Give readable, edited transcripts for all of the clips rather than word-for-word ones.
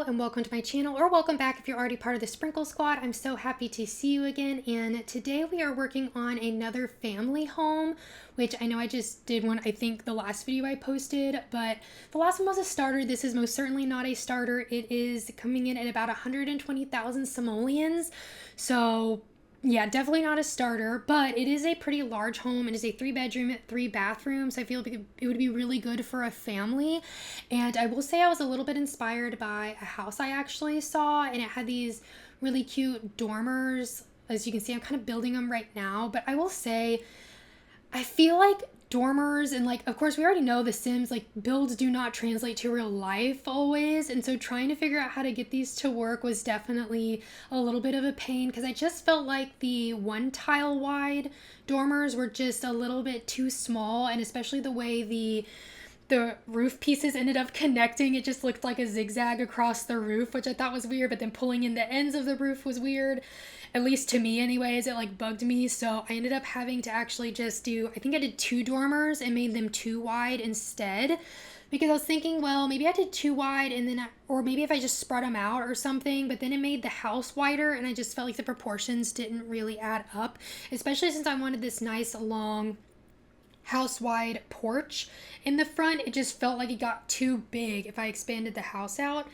Hello and welcome to my channel, or welcome back if you're already part of the Sprinkle Squad. I'm so happy to see you again, and today we are working on another family home, which I know I just did one, I think the last video I posted, but the last one was a starter. This is most certainly not a starter. It is coming in at about 120,000 simoleons, so yeah, definitely not a starter, but it is a pretty large home. It is a 3-bedroom, 3-bathroom, so I feel like it would be really good for a family. And I will say I was a little bit inspired by a house I actually saw, and it had these really cute dormers. As you can see, I'm kind of building them right now, but I will say I feel like dormers and, like, of course we already know the Sims, like, builds do not translate to real life always, and so trying to figure out how to get these to work was definitely a little bit of a pain, because I just felt like the 1 tile wide dormers were just a little bit too small, and especially the way the roof pieces ended up connecting, it just looked like a zigzag across the roof, which I thought was weird, but then pulling in the ends of the roof was weird, at least to me anyways. It like bugged me, so I ended up having to actually just do, I think I did 2 dormers and made them 2 wide instead, because I was thinking, well, maybe I did 2 wide and then or maybe if I just spread them out or something, but then it made the house wider and I just felt like the proportions didn't really add up, especially since I wanted this nice long house-wide porch in the front. It just felt like it got too big if I expanded the house out.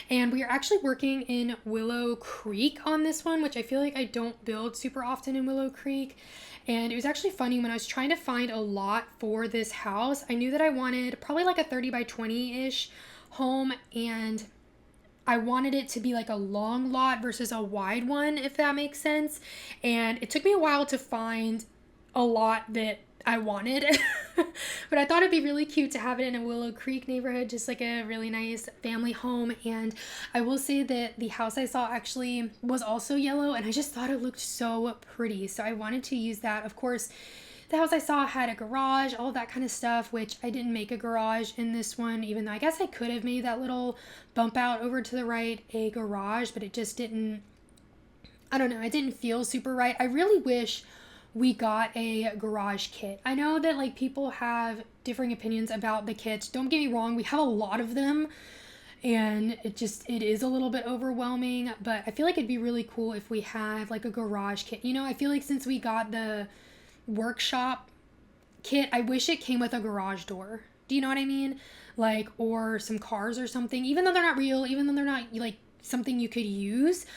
And we are actually working in Willow Creek on this one, which I feel like I don't build super often in Willow Creek. And it was actually funny, when I was trying to find a lot for this house, I knew that I wanted probably like a 30 by 20-ish home, and I wanted it to be like a long lot versus a wide one, if that makes sense. And it took me a while to find a lot that I wanted, but I thought it'd be really cute to have it in a Willow Creek neighborhood, just like a really nice family home. And I will say that the house I saw actually was also yellow, and I just thought it looked so pretty, so I wanted to use that. Of course, the house I saw had a garage, all that kind of stuff, which I didn't make a garage in this one, even though I guess I could have made that little bump out over to the right a garage, but it just didn't, I don't know, it didn't feel super right. I really wish we got a garage kit. I know that, like, people have differing opinions about the kits. Don't get me wrong, we have a lot of them, and it is a little bit overwhelming, but I feel like it'd be really cool if we had like a garage kit. You know, I feel like since we got the workshop kit, I wish it came with a garage door. Do you know what I mean? Like, or some cars or something, even though they're not real, even though they're not like something you could use.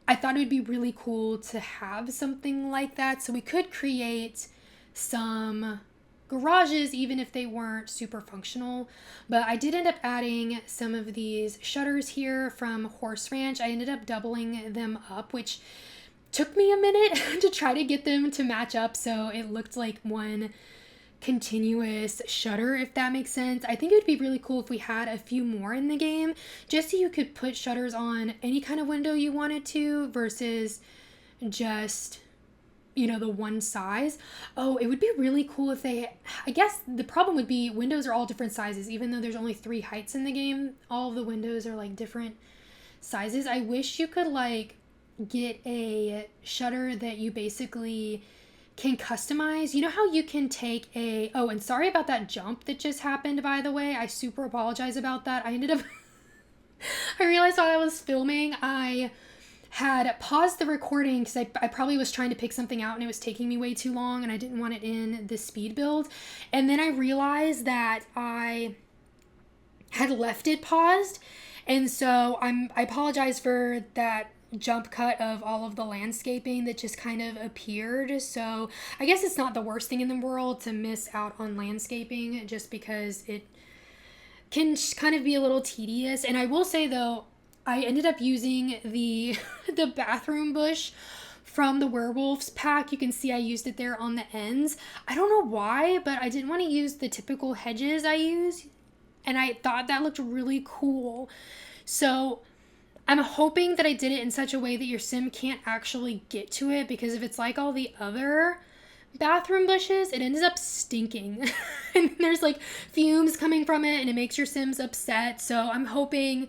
I thought it would be really cool to have something like that, so we could create some garages even if they weren't super functional. But I did end up adding some of these shutters here from Horse Ranch. I ended up doubling them up, which took me a minute to try to get them to match up so it looked like one continuous shutter, if that makes sense. I think it would be really cool if we had a few more in the game, just so you could put shutters on any kind of window you wanted to versus just, you know, the one size. Oh, it would be really cool if they, I guess the problem would be windows are all different sizes, even though there's only 3 heights in the game. All of the windows are like different sizes. I wish you could like get a shutter that you basically can customize. You know how you can take a, oh, and sorry about that jump that just happened, by the way. I super apologize about that. I ended up I realized while I was filming, I had paused the recording because I probably was trying to pick something out and it was taking me way too long and I didn't want it in the speed build. And then I realized that I had left it paused, and so I apologize for that jump cut of all of the landscaping that just kind of appeared. So I guess it's not the worst thing in the world to miss out on landscaping, just because it can kind of be a little tedious. And I will say though, I ended up using the the bathroom bush from the werewolves pack. You can see I used it there on the ends. I don't know why, but I didn't want to use the typical hedges I use, and I thought that looked really cool. So I'm hoping that I did it in such a way that your sim can't actually get to it, because if it's like all the other bathroom bushes, it ends up stinking and there's like fumes coming from it and it makes your sims upset. So I'm hoping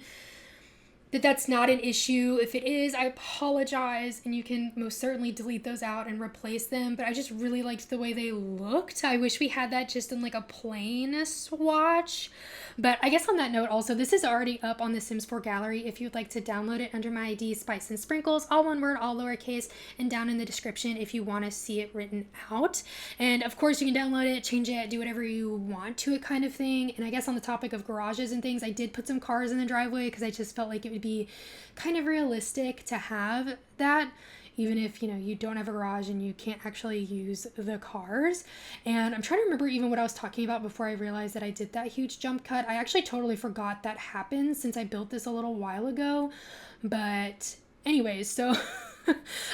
that that's not an issue. If it is, I apologize, and you can most certainly delete those out and replace them, but I just really liked the way they looked. I wish we had that just in like a plain swatch. But I guess on that note also, this is already up on the Sims 4 gallery if you'd like to download it under my ID, Spice and Sprinkles, all one word, all lowercase, and down in the description if you want to see it written out. And of course you can download it, change it, do whatever you want to it kind of thing. And I guess on the topic of garages and things, I did put some cars in the driveway because I just felt like it would be kind of realistic to have that, even if, you know, you don't have a garage and you can't actually use the cars. And I'm trying to remember even what I was talking about before I realized that I did that huge jump cut. I actually totally forgot that happened since I built this a little while ago. But anyways, so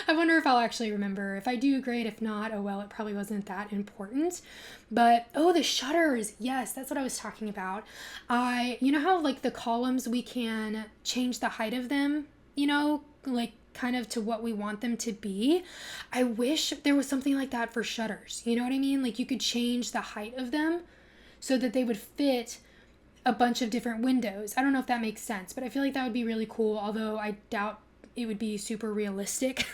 I wonder if I'll actually remember. If I do, great. If not, oh well, it probably wasn't that important. But oh, the shutters. Yes, that's what I was talking about. You know how like the columns, we can change the height of them, you know, like kind of to what we want them to be. I wish there was something like that for shutters. You know what I mean? Like you could change the height of them so that they would fit a bunch of different windows. I don't know if that makes sense, but I feel like that would be really cool, although I doubt it would be super realistic.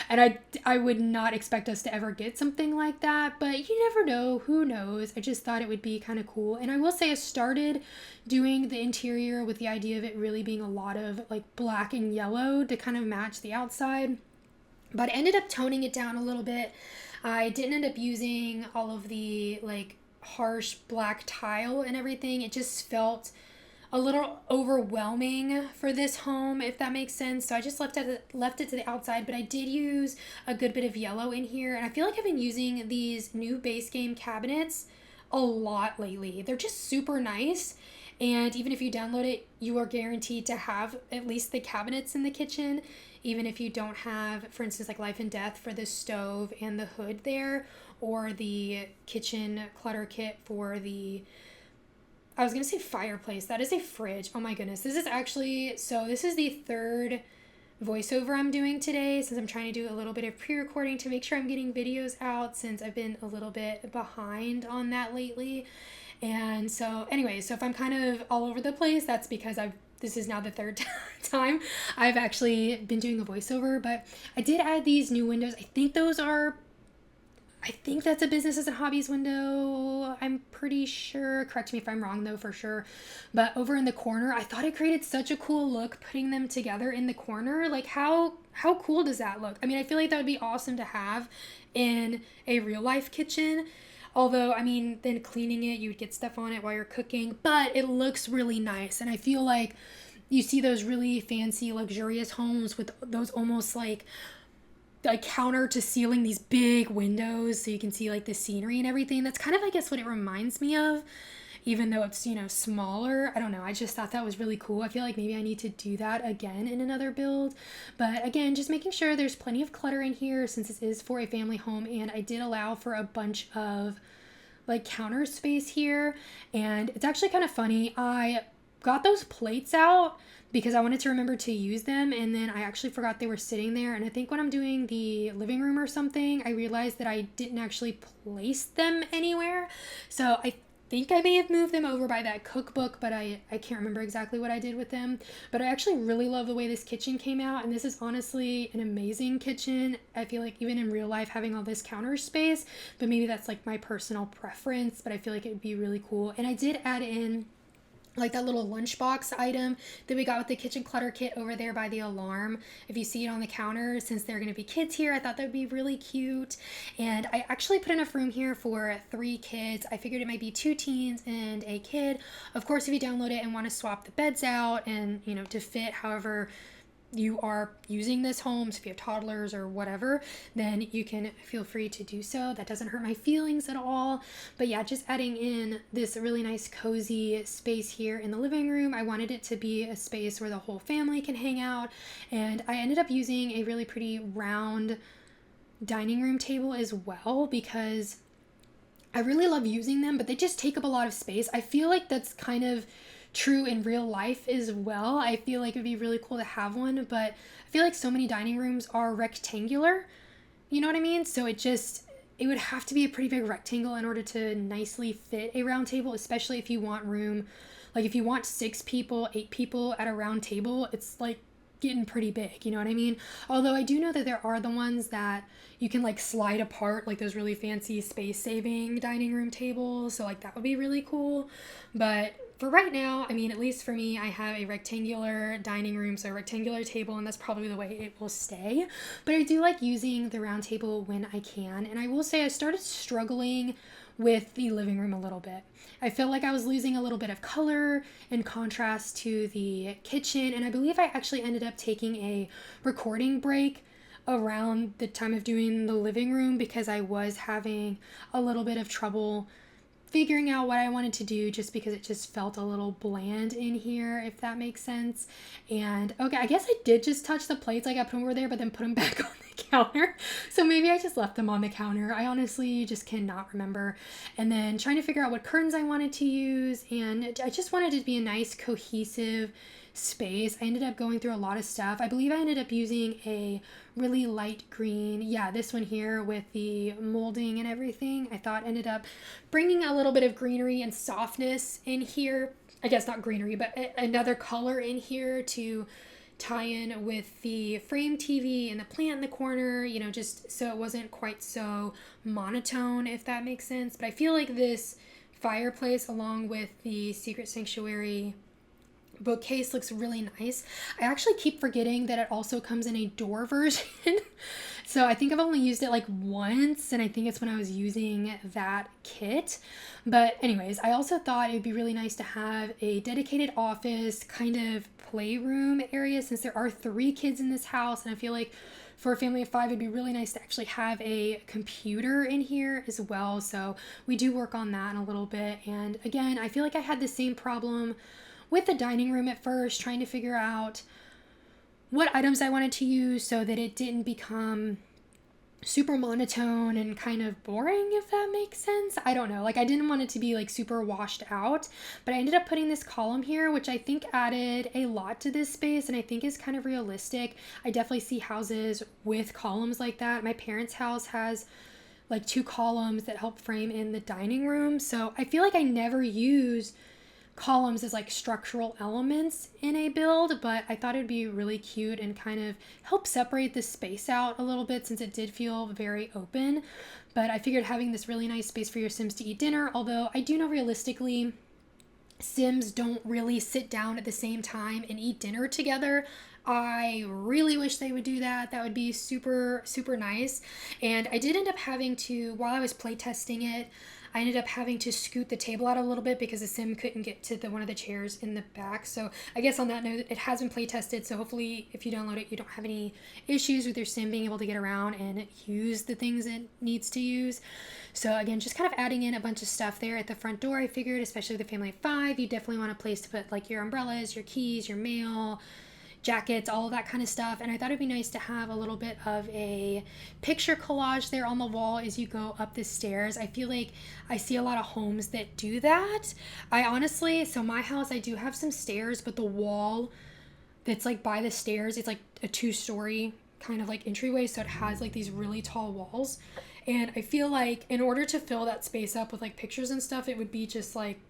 And I would not expect us to ever get something like that, but you never know, who knows. I just thought it would be kind of cool. And I will say I started doing the interior with the idea of it really being a lot of like black and yellow to kind of match the outside, but I ended up toning it down a little bit. I didn't end up using all of the like harsh black tile and everything. It just felt a little overwhelming for this home, if that makes sense. So I just left it to the outside, but I did use a good bit of yellow in here. And I feel like I've been using these new base game cabinets a lot lately. They're just super nice. And even if you download it, you are guaranteed to have at least the cabinets in the kitchen, even if you don't have, for instance, like Life and Death for the stove and the hood there, or the kitchen clutter kit for the, I was going to say fireplace. That is a fridge. Oh my goodness. This is the third voiceover I'm doing today, since I'm trying to do a little bit of pre-recording to make sure I'm getting videos out, since I've been a little bit behind on that lately. And so anyway, so if I'm kind of all over the place, that's because this is now the third time I've actually been doing a voiceover. But I did add these new windows. I think that's a businesses and hobbies window. I'm pretty sure. Correct me if I'm wrong though, for sure. But over in the corner, I thought it created such a cool look putting them together in the corner. Like how cool does that look? I mean, I feel like that would be awesome to have in a real life kitchen. Although, I mean, then cleaning it, you would get stuff on it while you're cooking, but it looks really nice. And I feel like you see those really fancy, luxurious homes with those almost like counter to ceiling, these big windows so you can see like the scenery and everything. That's kind of, I guess, what it reminds me of, even though it's, you know, smaller. I don't know. I just thought that was really cool. I feel like maybe I need to do that again in another build. But again, just making sure there's plenty of clutter in here since this is for a family home. And I did allow for a bunch of like counter space here. And it's actually kind of funny. I got those plates out because I wanted to remember to use them, and then I actually forgot they were sitting there. And I think when I'm doing the living room or something, I realized that I didn't actually place them anywhere. So I think I may have moved them over by that cookbook, but I can't remember exactly what I did with them. But I actually really love the way this kitchen came out, and this is honestly an amazing kitchen. I feel like even in real life having all this counter space, but maybe that's like my personal preference, but I feel like it would be really cool. And I did add in like that little lunchbox item that we got with the kitchen clutter kit over there by the alarm. If you see it on the counter, since there are going to be kids here, I thought that would be really cute. And I actually put enough room here for 3 kids. I figured it might be 2 teens and a kid. Of course, if you download it and want to swap the beds out and, you know, to fit however you are using this home, so if you have toddlers or whatever, then you can feel free to do so. That doesn't hurt my feelings at all. But yeah, just adding in this really nice cozy space here in the living room. I wanted it to be a space where the whole family can hang out, and I ended up using a really pretty round dining room table as well because I really love using them, but they just take up a lot of space. I feel like that's kind of true in real life as well. I feel like it'd be really cool to have one, but I feel like so many dining rooms are rectangular, you know what I mean? So it would have to be a pretty big rectangle in order to nicely fit a round table, especially if you want room Like if you want 6 people, 8 people at a round table, it's like getting pretty big, you know what I mean? Although I do know that there are the ones that you can like slide apart, like those really fancy space saving dining room tables, so like that would be really cool. But for right now, I mean, at least for me, I have a rectangular dining room, so a rectangular table, and that's probably the way it will stay. But I do like using the round table when I can, and I will say I started struggling with the living room a little bit. I feel like I was losing a little bit of color in contrast to the kitchen, and I believe I actually ended up taking a recording break around the time of doing the living room because I was having a little bit of trouble figuring out what I wanted to do, just because it just felt a little bland in here, if that makes sense. And okay, I guess I did just touch the plates. I got put them over there, but then put them back on the counter. So maybe I just left them on the counter. I honestly just cannot remember. And then trying to figure out what curtains I wanted to use. And I just wanted it to be a nice, cohesive space. I ended up going through a lot of stuff. I believe I ended up using a really light green, yeah, this one here with the molding and everything. I thought ended up bringing a little bit of greenery and softness in here. I guess not greenery, but another color in here to tie in with the frame TV and the plant in the corner, you know, just so it wasn't quite so monotone, if that makes sense. But I feel like this fireplace along with the Secret Sanctuary bookcase looks really nice. I actually keep forgetting that it also comes in a door version. So I think I've only used it like once, and I think it's when I was using that kit. But anyways, I also thought it would be really nice to have a dedicated office kind of playroom area, since there are 3 kids in this house, and I feel like for a family of 5, it'd be really nice to actually have a computer in here as well. So we do work on that in a little bit. And again, I feel like I had the same problem with the dining room at first, trying to figure out what items I wanted to use so that it didn't become super monotone and kind of boring, if that makes sense. I don't know. Like I didn't want it to be like super washed out, but I ended up putting this column here, which I think added a lot to this space and I think is kind of realistic. I definitely see houses with columns like that. My parents' house has like 2 columns that help frame in the dining room. So I feel like I never use columns as like structural elements in a build, but I thought it'd be really cute and kind of help separate the space out a little bit, since it did feel very open. But I figured having this really nice space for your Sims to eat dinner, although I do know realistically Sims don't really sit down at the same time and eat dinner together. I really wish they would do that. That would be super, super nice. And I did end up having to, while I was playtesting it, I ended up having to scoot the table out a little bit because the Sim couldn't get to one of the chairs in the back. So I guess on that note, it has been play tested. So hopefully if you download it, you don't have any issues with your Sim being able to get around and use the things it needs to use. So again, just kind of adding in a bunch of stuff there at the front door. I figured, especially with a family of 5, you definitely want a place to put like your umbrellas, your keys, your mail, jackets, all of that kind of stuff. And I thought it'd be nice to have a little bit of a picture collage there on the wall as you go up the stairs. I feel like I see a lot of homes that do that. I honestly, so my house, I do have some stairs, but the wall that's like by the stairs, it's like a 2-story kind of like entryway, so it has like these really tall walls. And I feel like in order to fill that space up with like pictures and stuff, it would be just like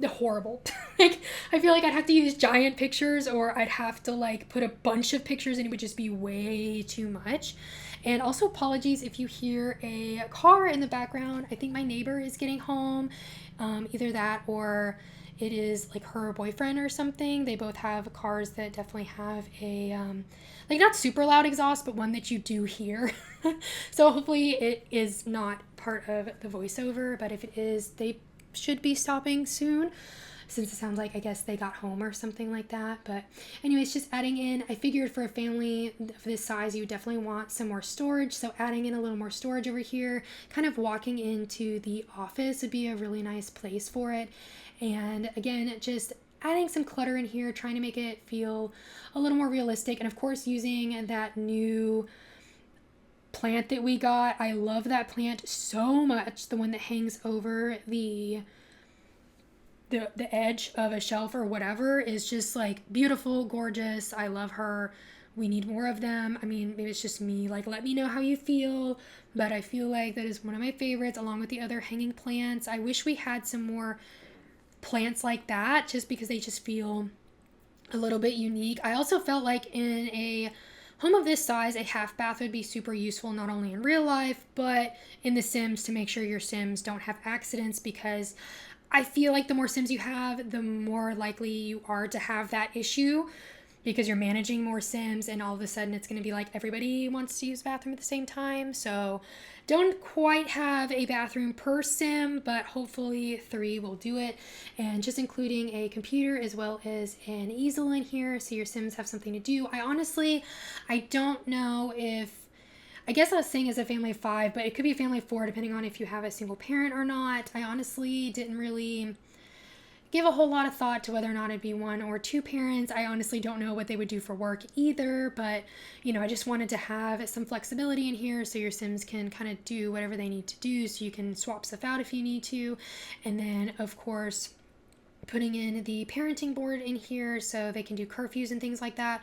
horrible. Like I feel like I'd have to use giant pictures, or I'd have to like put a bunch of pictures and it would just be way too much. And also apologies if you hear a car in the background. I think my neighbor is getting home. Either that or it is like her boyfriend or something. They both have cars that definitely have a like not super loud exhaust, but one that you do hear. So hopefully it is not part of the voiceover, but if it is, they should be stopping soon, since it sounds like I guess they got home or something like that. But anyways, just adding in, I figured for a family of this size you would definitely want some more storage, so adding in a little more storage over here, kind of walking into the office would be a really nice place for it. And again, just adding some clutter in here, trying to make it feel a little more realistic, and of course using that new plant that we got. I love that plant so much. The one that hangs over the edge of a shelf or whatever is just like beautiful, gorgeous. I love her. We need more of them. I mean, maybe it's just me. Like, let me know how you feel. But I feel like that is one of my favorites, along with the other hanging plants. I wish we had some more plants like that, just because they just feel a little bit unique. I also felt like in a home of this size, a half bath would be super useful, not only in real life, but in The Sims, to make sure your Sims don't have accidents, because I feel like the more Sims you have, the more likely you are to have that issue, because you're managing more Sims and all of a sudden it's going to be like everybody wants to use the bathroom at the same time. So don't quite have a bathroom per Sim, but hopefully 3 will do it. And just including a computer as well as an easel in here so your Sims have something to do. I don't know if, I guess I was saying as a family of 5, but it could be a family of 4 depending on if you have a single parent or not. I honestly didn't really give a whole lot of thought to whether or not it'd be 1 or 2 parents. I honestly don't know what they would do for work either, but I just wanted to have some flexibility in here so your Sims can kind of do whatever they need to do, so you can swap stuff out if you need to. And then of course putting in the parenting board in here so they can do curfews and things like that.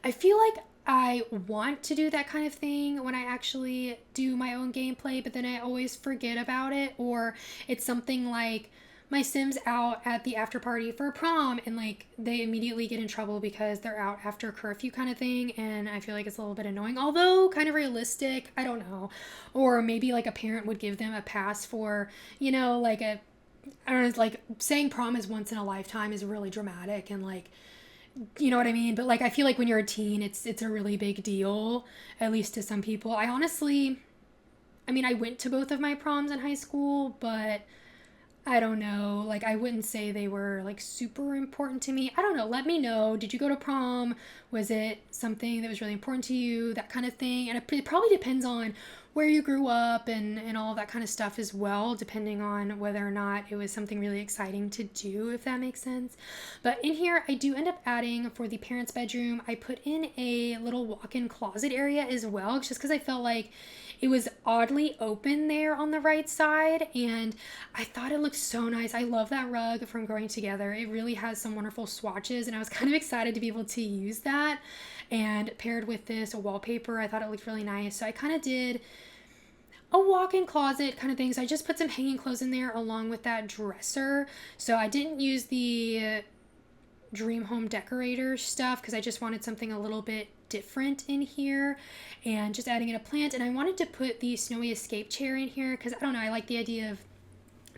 I feel like I want to do that kind of thing when I actually do my own gameplay, but then I always forget about it, or it's something like my Sims out at the after party for a prom and like they immediately get in trouble because they're out after curfew kind of thing, and I feel like it's a little bit annoying, although kind of realistic. I don't know. Or maybe like a parent would give them a pass for, like I don't know, like saying prom is once in a lifetime is really dramatic and like, you know what I mean? But like I feel like when you're a teen, it's a really big deal, at least to some people. I went to both of my proms in high school, but I don't know, like I wouldn't say they were like super important to me. I don't know. Let me know. Did you go to prom? Was it something that was really important to you? That kind of thing. And it probably depends on where you grew up and all that kind of stuff as well, depending on whether or not it was something really exciting to do, if that makes sense. But in here, I do end up adding, for the parents' bedroom, I put in a little walk-in closet area as well, just because I felt like it was oddly open there on the right side, and I thought it looked so nice. I love that rug from Growing Together. It really has some wonderful swatches, and I was kind of excited to be able to use that. And paired with this wallpaper, I thought it looked really nice. So I kind of did a walk-in closet kind of thing. So I just put some hanging clothes in there along with that dresser. So I didn't use the Dream Home Decorator stuff because I just wanted something a little bit different in here, and just adding in a plant. And I wanted to put the Snowy Escape chair in here because I don't know, I like the idea of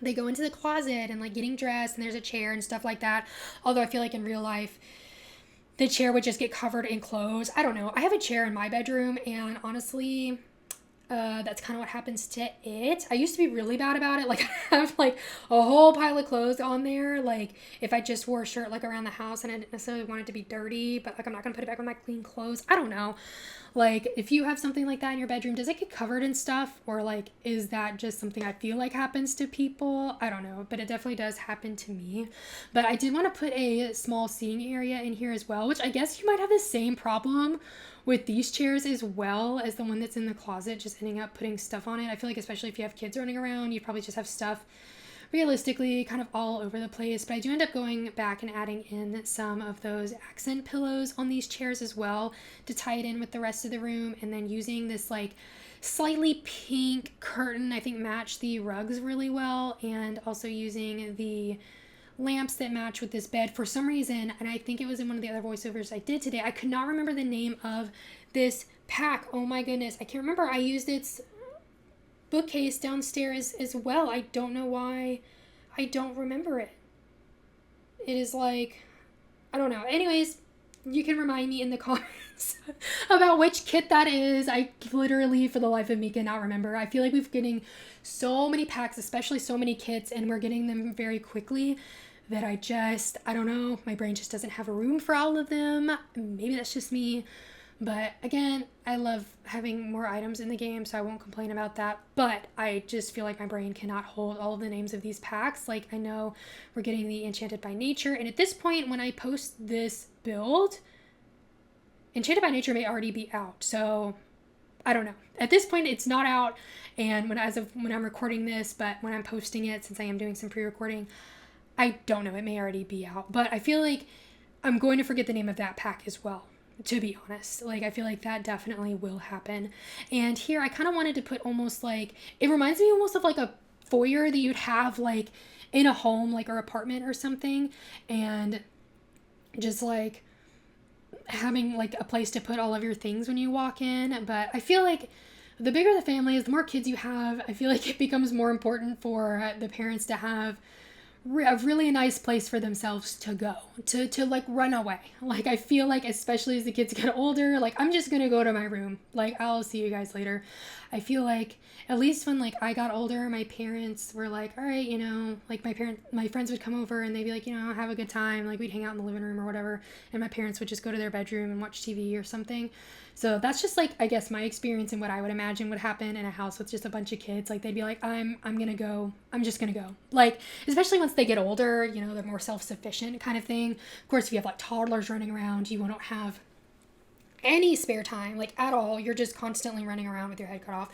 they go into the closet and like getting dressed and there's a chair and stuff like that. Although I feel like in real life the chair would just get covered in clothes. I don't know. I have a chair in my bedroom, and honestly, that's kind of what happens to it. I used to be really bad about it. Like I have like a whole pile of clothes on there. Like if I just wore a shirt like around the house and I didn't necessarily want it to be dirty, but like I'm not gonna put it back with my clean clothes. I don't know. Like if you have something like that in your bedroom, does it get covered in stuff, or like is that just something I feel like happens to people? I don't know, but it definitely does happen to me. But I did want to put a small seating area in here as well, which I guess you might have the same problem with these chairs as well as the one that's in the closet, just ending up putting stuff on it. I feel like especially if you have kids running around, you probably just have stuff realistically kind of all over the place. But I do end up going back and adding in some of those accent pillows on these chairs as well to tie it in with the rest of the room, and then using this like slightly pink curtain, I think matched the rugs really well, and also using the lamps that match with this bed for some reason. And I think it was in one of the other voiceovers I did today, I could not remember the name of this pack. Oh my goodness, I can't remember. I used its bookcase downstairs as well. I don't know why I don't remember it. It is like, I don't know. Anyways, you can remind me in the comments about which kit that is. I literally, for the life of me, cannot remember. I feel like we're getting so many packs, especially so many kits, and we're getting them very quickly that I don't know. My brain just doesn't have a room for all of them. Maybe that's just me. But again, I love having more items in the game, so I won't complain about that. But I just feel like my brain cannot hold all of the names of these packs. Like, I know we're getting the Enchanted by Nature, and at this point, when I post this build, Enchanted by Nature may already be out. So I don't know. At this point, it's not out, and when I'm recording this, but when I'm posting it, since I am doing some pre-recording, I don't know. It may already be out. But I feel like I'm going to forget the name of that pack as well, to be honest. Like, I feel like that definitely will happen. And here I kind of wanted to put almost like, it reminds me almost of like a foyer that you'd have like in a home, like, or apartment or something, and just like having like a place to put all of your things when you walk in. But I feel like the bigger the family is, the more kids you have, I feel like it becomes more important for the parents to have a really nice place for themselves to go, to like run away. Like, I feel like, especially as the kids get older, like, I'm just gonna go to my room, like, I'll see you guys later. I feel like, at least when like I got older, my parents were like, all right, you know, like my friends would come over and they'd be like, you know, have a good time, like we'd hang out in the living room or whatever, and my parents would just go to their bedroom and watch TV or something. So that's just like, I guess, my experience and what I would imagine would happen in a house with just a bunch of kids. Like, they'd be like, I'm just gonna go. Like, especially once they get older, you know, they're more self-sufficient kind of thing. Of course, if you have like toddlers running around, you won't have any spare time, like, at all. You're just constantly running around with your head cut off.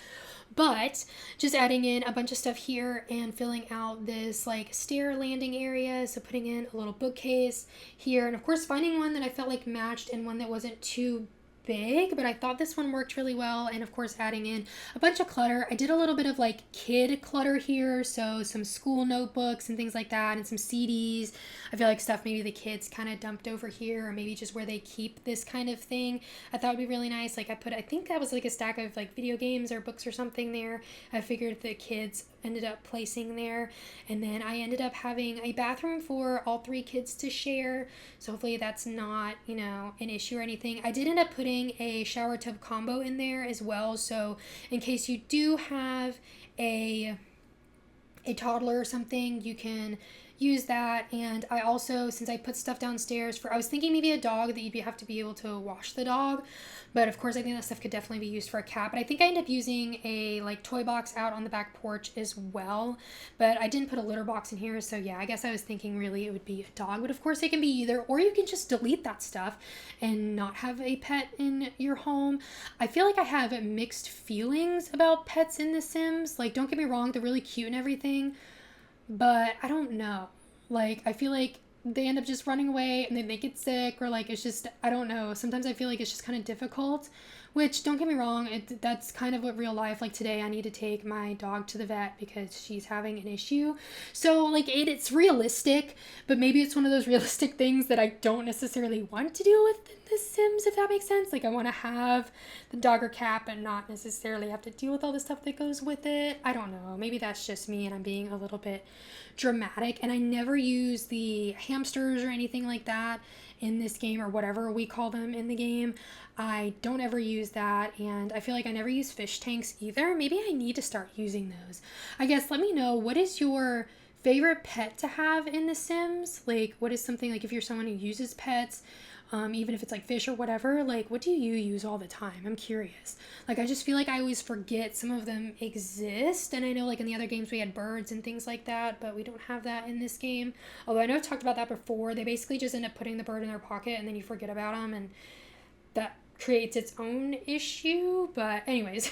But just adding in a bunch of stuff here and filling out this like stair landing area. So putting in a little bookcase here, and of course finding one that I felt like matched and one that wasn't too big, but I thought this one worked really well. And of course adding in a bunch of clutter. I did a little bit of like kid clutter here, so some school notebooks and things like that, and some CDs. I feel like stuff maybe the kids kind of dumped over here, or maybe just where they keep this kind of thing. I thought would be really nice. Like, I think that was like a stack of like video games or books or something there. I figured the kids ended up placing there. And then I ended up having a bathroom for all 3 kids to share, so hopefully that's not, you know, an issue or anything. I did end up putting a shower tub combo in there as well, so in case you do have a toddler or something, you can use that. And I also, since I put stuff downstairs I was thinking maybe a dog, that you'd have to be able to wash the dog, but of course I think that stuff could definitely be used for a cat. But I think I ended up using a like toy box out on the back porch as well, but I didn't put a litter box in here. So yeah, I guess I was thinking really it would be a dog, but of course it can be either, or you can just delete that stuff and not have a pet in your home. I feel like I have mixed feelings about pets in The Sims. Like, don't get me wrong, they're really cute and everything, but I don't know. Like, I feel like they end up just running away and then they get sick, or like, it's just, I don't know. Sometimes I feel like it's just kind of difficult, which, don't get me wrong, that's kind of what real life, like today I need to take my dog to the vet because she's having an issue. So like, it's realistic, but maybe it's one of those realistic things that I don't necessarily want to deal with in The Sims, if that makes sense. Like, I want to have the dog or cat, but not necessarily have to deal with all the stuff that goes with it. I don't know. Maybe that's just me and I'm being a little bit dramatic. And I never use the hamsters or anything like that in this game, or whatever we call them in the game. I don't ever use that, and I feel like I never use fish tanks either. Maybe I need to start using those. I guess let me know, what is your favorite pet to have in The Sims? Like, what is something, like, if you're someone who uses pets, even if it's like fish or whatever, like, what do you use all the time? I'm curious. Like, I just feel like I always forget some of them exist, and I know like in the other games we had birds and things like that, but we don't have that in this game. Although I know I've talked about that before. They basically just end up putting the bird in their pocket and then you forget about them, and that creates its own issue. But anyways,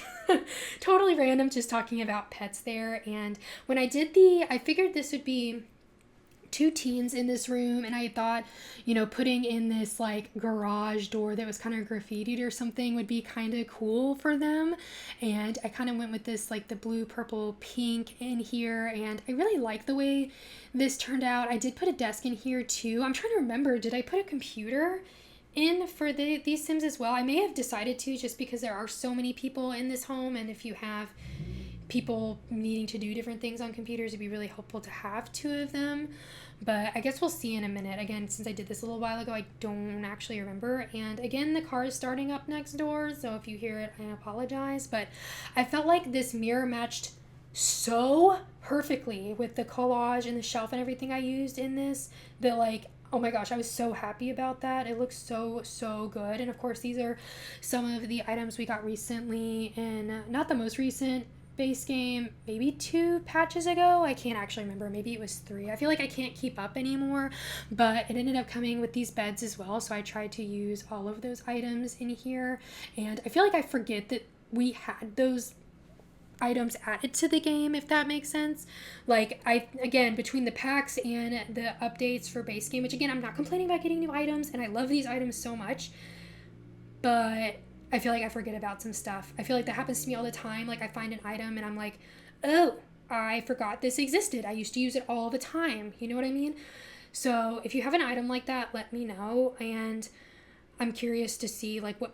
totally random, just talking about pets there. And when I figured this would be 2 teens in this room, and I thought, you know, putting in this like garage door that was kind of graffitied or something would be kind of cool for them. And I kind of went with this like the blue, purple, pink in here, and I really like the way this turned out. I did put a desk in here too. I'm trying to remember, did I put a computer in for these Sims as well? I may have decided to, just because there are so many people in this home, and if you have people needing to do different things on computers, it'd be really helpful to have 2 of them. But I guess we'll see in a minute. Again, since I did this a little while ago, I don't actually remember. And again, the car is starting up next door, so if you hear it, I apologize. But I felt like this mirror matched so perfectly with the collage and the shelf and everything I used in this, that like, oh my gosh, I was so happy about that. It looks so good. And of course, these are some of the items we got recently in, not the most recent base game, maybe 2 patches ago. I can't actually remember. Maybe it was 3. I feel like I can't keep up anymore, but it ended up coming with these beds as well. So I tried to use all of those items in here. And I feel like I forget that we had those items added to the game, if that makes sense. Like, again, between the packs and the updates for base game, which again, I'm not complaining about getting new items, and I love these items so much, but I feel like I forget about some stuff. I feel like that happens to me all the time. Like, I find an item and I'm like, oh, I forgot this existed. I used to use it all the time. You know what I mean? So if you have an item like that, let me know. And I'm curious to see like what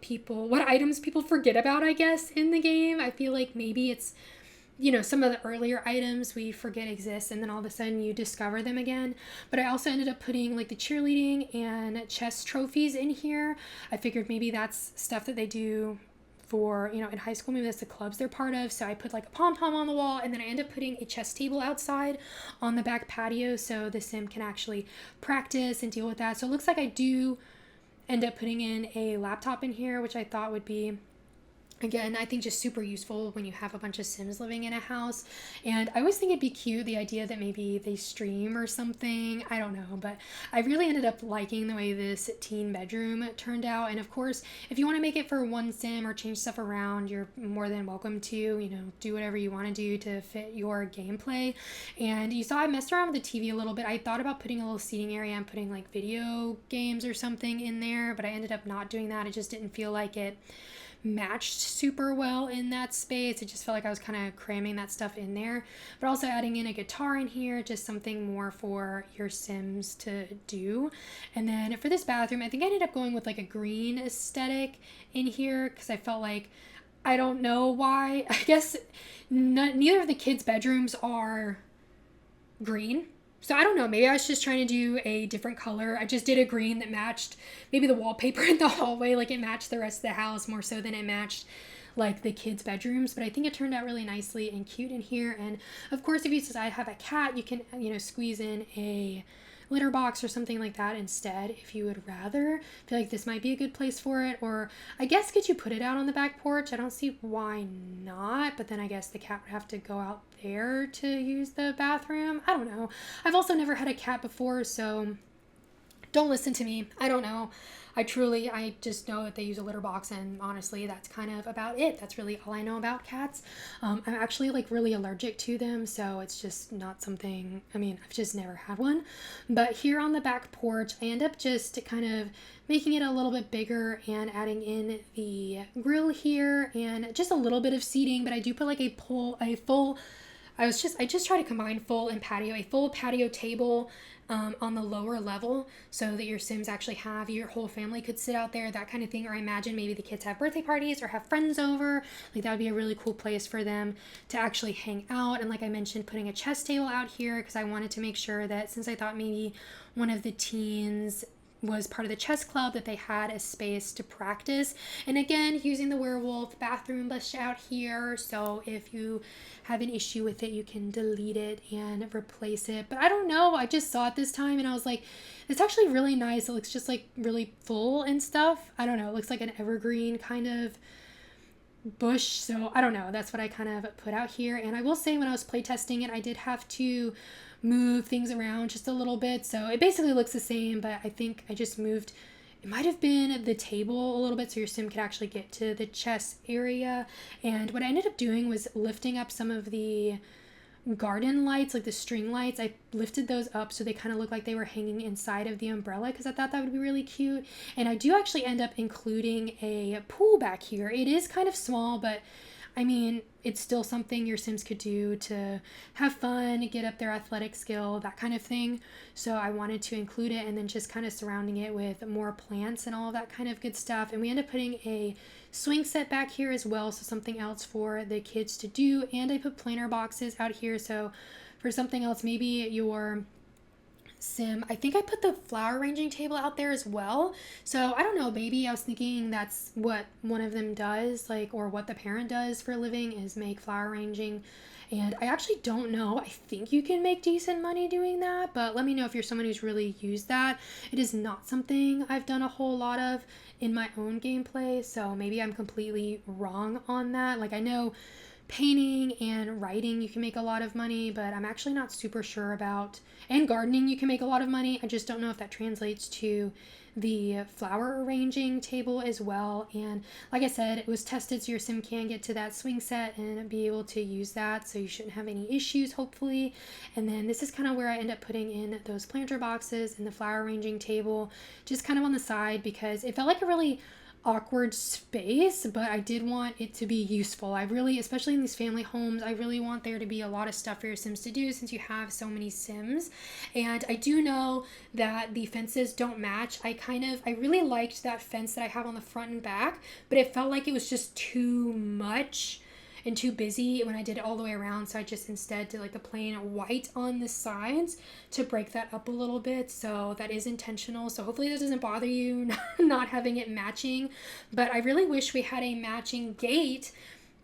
items people forget about, I guess, in the game. I feel like maybe it's, some of the earlier items we forget exist and then all of a sudden you discover them again. But I also ended up putting like the cheerleading and chess trophies in here. I figured maybe that's stuff that they do for, in high school, maybe that's the clubs they're part of. So I put like a pom-pom on the wall, and then I end up putting a chess table outside on the back patio so the sim can actually practice and deal with that. So it looks like I do end up putting in a laptop in here, which I thought would be, again, I think just super useful when you have a bunch of Sims living in a house. And I always think it'd be cute, the idea that maybe they stream or something. I don't know, but I really ended up liking the way this teen bedroom turned out. And of course, if you want to make it for one Sim or change stuff around, you're more than welcome to, do whatever you want to do to fit your gameplay. And you saw I messed around with the TV a little bit. I thought about putting a little seating area and putting like video games or something in there, but I ended up not doing that. It just didn't feel like it matched super well in that space. It just felt like I was kind of cramming that stuff in there, but also adding in a guitar in here, just something more for your Sims to do. And then for this bathroom, I think I ended up going with like a green aesthetic in here because I felt like, I don't know why, I guess neither of the kids' bedrooms are green. So I don't know, maybe I was just trying to do a different color. I just did a green that matched maybe the wallpaper in the hallway, like it matched the rest of the house more so than it matched like the kids' bedrooms. But I think it turned out really nicely and cute in here. And of course, if you decide to have a cat, you can, squeeze in a litter box or something like that instead if you would rather. I feel like this might be a good place for it. Or I guess could you put it out on the back porch? I don't see why not, but then I guess the cat would have to go out there to use the bathroom. I don't know. I've also never had a cat before, so don't listen to me. I don't know. I just know that they use a litter box, and honestly, that's kind of about it. That's really all I know about cats. I'm actually like really allergic to them, so it's just not something, I've just never had one. But here on the back porch, I end up just kind of making it a little bit bigger and adding in the grill here and just a little bit of seating, but I do put like a full I just try to combine full and patio, a full patio table on the lower level so that your Sims actually have, your whole family could sit out there, that kind of thing. Or I imagine maybe the kids have birthday parties or have friends over. Like that would be a really cool place for them to actually hang out. And like I mentioned, putting a chess table out here because I wanted to make sure that since I thought maybe one of the teens was part of the chess club, that they had a space to practice. And again, using the werewolf bathroom brush out here, so if you have an issue with it, you can delete it and replace it. But I don't know, I just saw it this time and I was like, it's actually really nice. It looks just like really full and stuff. I don't know, it looks like an evergreen kind of bush, so I don't know, that's what I kind of put out here. And I will say, when I was playtesting it, I did have to move things around just a little bit, so it basically looks the same, but I think I just moved, it might have been the table a little bit so your Sim could actually get to the chess area. And what I ended up doing was lifting up some of the garden lights, like the string lights. I lifted those up so they kind of look like they were hanging inside of the umbrella because I thought that would be really cute. And I do actually end up including a pool back here. It is kind of small, but it's still something your Sims could do to have fun, get up their athletic skill, that kind of thing. So I wanted to include it, and then just kind of surrounding it with more plants and all of that kind of good stuff. And we end up putting a swing set back here as well, so something else for the kids to do. And I put planter boxes out here, so for something else, maybe your Sim, I think I put the flower arranging table out there as well. So I don't know, maybe I was thinking that's what one of them does, like, or what the parent does for a living is make flower arranging. And I actually don't know. I think you can make decent money doing that, but let me know if you're someone who's really used that. It is not something I've done a whole lot of in my own gameplay, so maybe I'm completely wrong on that. Like, I know painting and writing you can make a lot of money, but I'm actually not super sure about, and gardening you can make a lot of money. I just don't know if that translates to the flower arranging table as well. And like I said, it was tested so your sim can get to that swing set and be able to use that, so you shouldn't have any issues, hopefully. And then this is kind of where I end up putting in those planter boxes and the flower arranging table, just kind of on the side, because it felt like a really awkward space, but I did want it to be useful. I really, especially in these family homes, I really want there to be a lot of stuff for your Sims to do since you have so many Sims. And I do know that the fences don't match. I really liked that fence that I have on the front and back, but it felt like it was just too much and too busy when I did it all the way around, so I just instead did like the plain white on the sides to break that up a little bit. So that is intentional, so hopefully that doesn't bother you not having it matching. But I really wish we had a matching gate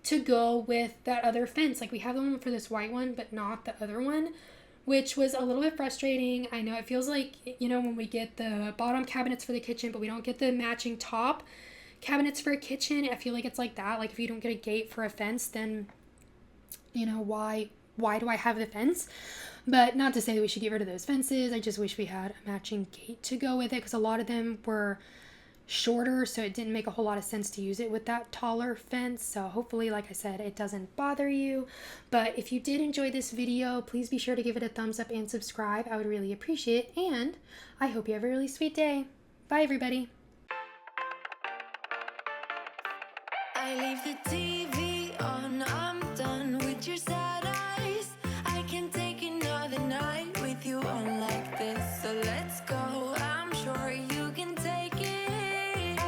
to go with that other fence. Like we have the one for this white one but not the other one, which was a little bit frustrating. I know it feels like, you know, when we get the bottom cabinets for the kitchen but we don't get the matching top cabinets for a kitchen, I feel like it's like that. Like if you don't get a gate for a fence, then, you know, why do I have the fence? But not to say that we should get rid of those fences. I just wish we had a matching gate to go with it, because a lot of them were shorter, so it didn't make a whole lot of sense to use it with that taller fence. So hopefully, like I said, it doesn't bother you. But if you did enjoy this video, please be sure to give it a thumbs up and subscribe. I would really appreciate it, and I hope you have a really sweet day. Bye everybody. I leave the TV on, I'm done with your sad eyes. I can take another night with you on like this. So let's go, I'm sure you can take it.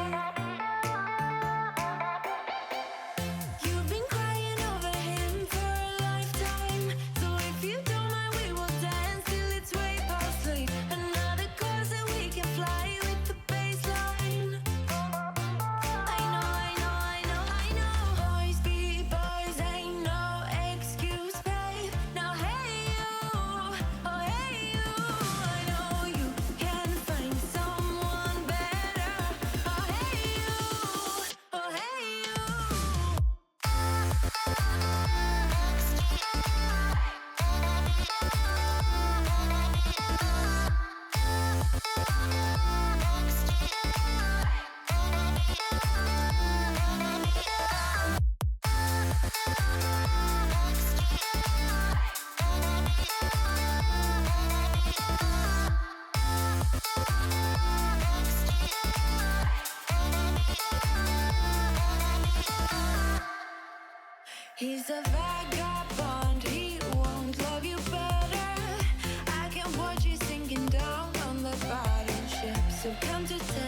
You've been crying over him for a lifetime. So if you don't mind, we will dance till it's way past sleep. Another course that we can fly with the baseline. Boys be boys, ain't no excuse, babe. Now hey you, oh hey you, I know you can find someone better. Oh hey you, oh hey you. He's a vagabond, he won't love you better. I can watch you sinking down on the bottom ship. So come to tell